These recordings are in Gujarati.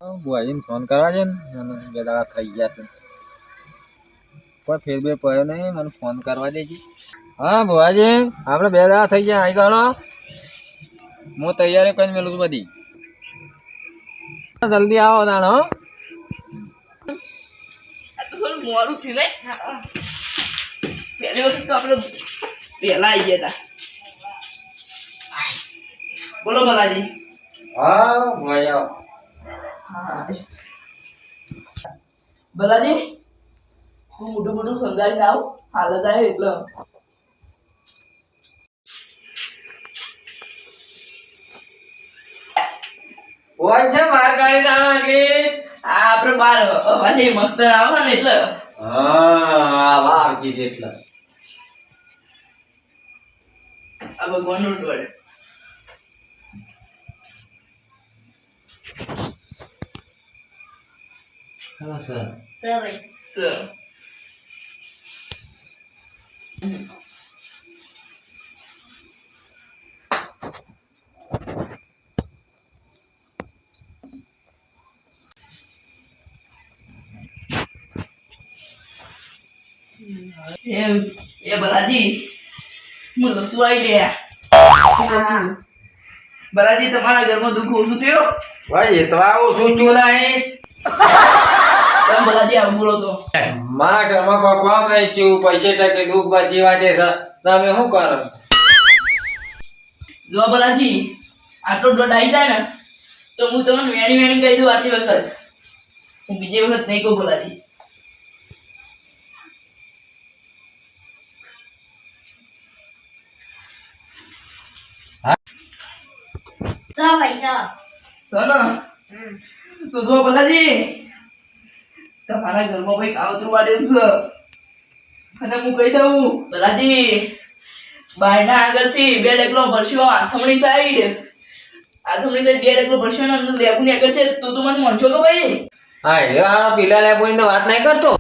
બુઆજીને ફોન કરવા છે ને બે દાડા થઈ ગયા છે પણ ફેર બે પડ્યો નહીં મને ફોન કરવા દેજે હા બુઆજી આપણે બે દાડા થઈ ગયા આવી ચાલો હું તૈયારી કરીને મેલું છું બધી જલ્દી આવો તાણ હો થોડું મોડું થયું ને પહેલી વખત તો આપણે પહેલા આવી ગયા હતા બોલો બલાજી હા બુઆજી આવો બલાજી હું મોટું મોટું સમજાવીને આવું હાલત આવે એટલે બુઆજી છે બહાર ગાડી તાણો એટલે આ આપણે બાર પાછી મસ્ત આવે ને એટલે હા વાર કીધી એટલે આ ભગવાનનું ટોળ હા સર સર એ બલાજી હું લસુ આવી લે બલાજી તમારા ઘરમાં દુઃખ ઓછું થયું ભાઈ એ તો આવું શું છું નહીં તમે બલાજી આવું બોલો તો મારા ઘરમાં કોઈ કામ નહીં થયું પૈસે ટકે દુઃખ બચી વાંચે છે તમે શું કરો જો બલાજી આટલો દોઢ આવી જાય ને તો હું તમને વેણી વેણી કહી દઉં આટલી વખત હું બીજી વખત નહીં કહું બલાજી તો જો બલાજી તમારા ઘરમાં ભાઈ કાવતરું વાળ્યું છે અને હું કહી દઉં બલાજી બાયના આગળથી 2 ડગલો ભરશો આથમણી સાઈડ બે ડગલો ભરશો ને અંદર લેબુ નીકળશે તું મને મળશો કે ભાઈ હા એ હારા પીલા લેબુની તો વાત નહીં કરતો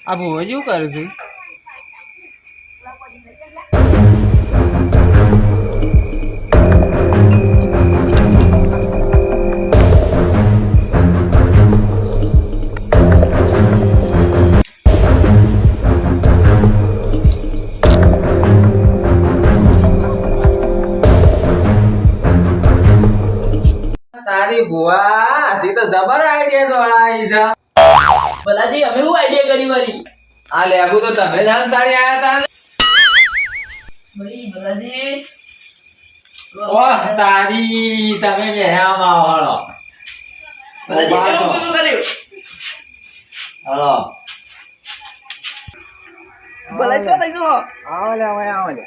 આ બહુ જ એવું કરે છે તારી ભુવા હજી તો જબર આઈડિયા દોડાઈ છે બલાજી અમે શું આઈડિયા કરી મારી આ લેબુ તો તમે જાણ તારી આયા હતા ભાઈ બલાજી ઓહ તારી તમે બેહામાં વાળો બલાજી કેવું કર્યું હાલો બલાજી શું થઈ ગયું આવો લે આવો લે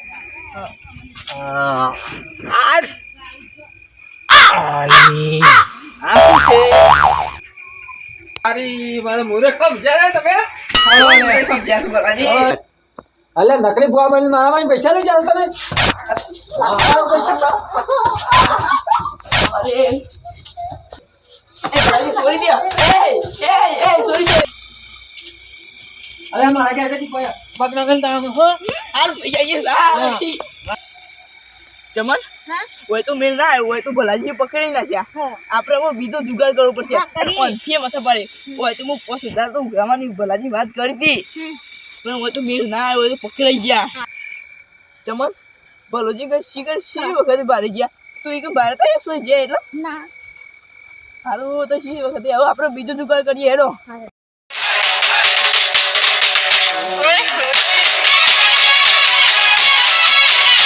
આ શું છે તારી મારે મોરે સમજ્યા તમે સમજ્યા બલાજી અલે નકલી ભુવા બની મારા માં પૈસા લઈ જાવ તમે અરે એ બલાજી છોડી દે એ છોડી દે અરે મારા ક્યાં જતી પગ નગલ તામ હો હાલ ભૈયા ચમન ઓય તો મેલ ના આવ્યો હોય તો ભલાજી પકડી નાખ્યા આપણે હવે બીજો જુગાડ કરવો પડશે ઓનથી મથે પડે ઓય તો હું 5000 તો ઉઘરાવાની ભલાજી વાત કરી હતી પણ ઓય તો મેલ ના આવ્યો તો પકડાઈ ગયા ચમન ભલોજી કે શીખર શી વખતે બારે ગયા તું કે બારે તો સોઈ જાય એટલે ના હારું તો શી વખતે હવે આપણે બીજો જુગાડ કરીએ હેડો